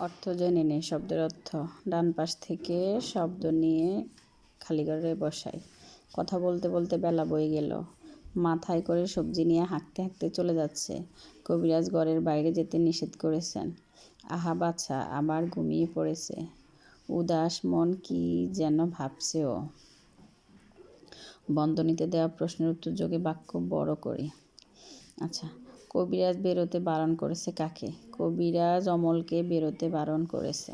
অর্থ জেনে নিই। শব্দের অর্থ: ডান পাশ থেকে শব্দ নিয়ে খালি ঘরে বসাই। কথা বলতে বলতে বেলা বয়ে গেল। মাথায় করে সবজি নিয়ে হাঁকতে হাঁকতে চলে যাচ্ছে। কবিরাজ ঘরের বাইরে যেতে নিষেধ করেছেন। আহা বাছা, আবার ঘুমিয়ে পড়েছে। উদাস মন কি যেন ভাবছে ও। বন্ধনীতে দেওয়া প্রশ্নের উত্তর যোগে বাক্য বড় করি। আচ্ছা, কবিরাজ বেরোতে বারণ করেছে কাকে? কবিরাজ অমলকে বেরোতে বারণ করেছে।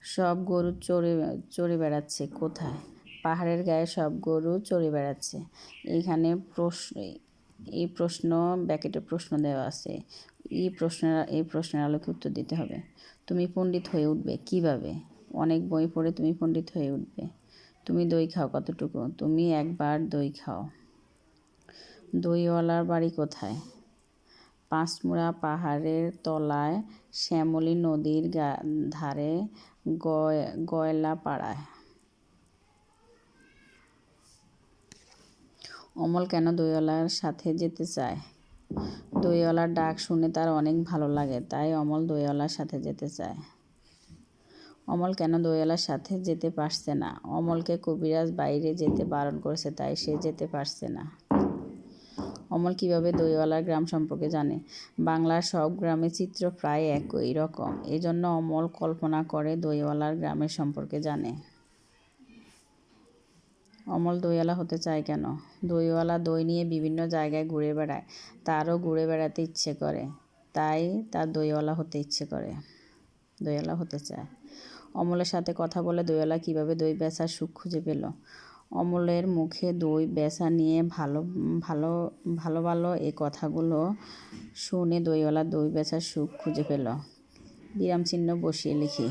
সব গরু চড়ে বেড়াচ্ছে কোথায়? পাহাড়ের গায়ে সব গরু চড়ে বেড়াচ্ছে। এইখানে এই প্রশ্ন ব্র্যাকেটে প্রশ্ন দেওয়া আছে। এই প্রশ্নের আলোকে উত্তর দিতে হবে। তুমি পণ্ডিত হয়ে উঠবে কিভাবে? অনেক বই পড়ে তুমি পণ্ডিত হয়ে উঠবে। তুমি দই খাও কতটুকু? তুমি একবার দই খাও। দইওয়ালার বাড়ি কোথায়? পাঁচমুড়া পাহাড়ের তলায়, শ্যামলী নদীর ধারে, গয়লাপাড়ায়। অমল কেন দইওয়ালার সাথে যেতে চায়? দইওয়ালার ডাক শুনে তার অনেক ভালো লাগে, তাই অমল দইওয়ালার সাথে যেতে চায়। অমল কেন দইওয়ালার সাথে যেতে পারছে না? অমলকে কবিরাজ বাইরে যেতে বারণ করেছে, তাই সে যেতে পারছে না। অমল কিভাবে দইওয়ালার গ্রাম সম্পর্কে জানে? বাংলার সব গ্রামের চিত্র প্রায় একই রকম, এজন্য অমল কল্পনা করে দইওয়ালার গ্রামের সম্পর্কে জানে। অমল দইওয়ালা হতে চায় কেন? দইওয়ালা দই নিয়ে বিভিন্ন জায়গায় ঘুরে বেড়ায়, তারও ঘুরে বেড়াতে ইচ্ছে করে, তাই তার দইওয়ালা হতে চায়। অমলের সাথে কথা বলে দইওয়ালা কিভাবে দই বেচার সুখ খুঁজে পেল? অমলের মুখে দই বেচা নিয়ে ভালো ভালো এ কথাগুলো শুনে দইওয়ালা দই বেচার সুখ খুঁজে পেল। বিরামচিহ্ন বসিয়ে লিখি।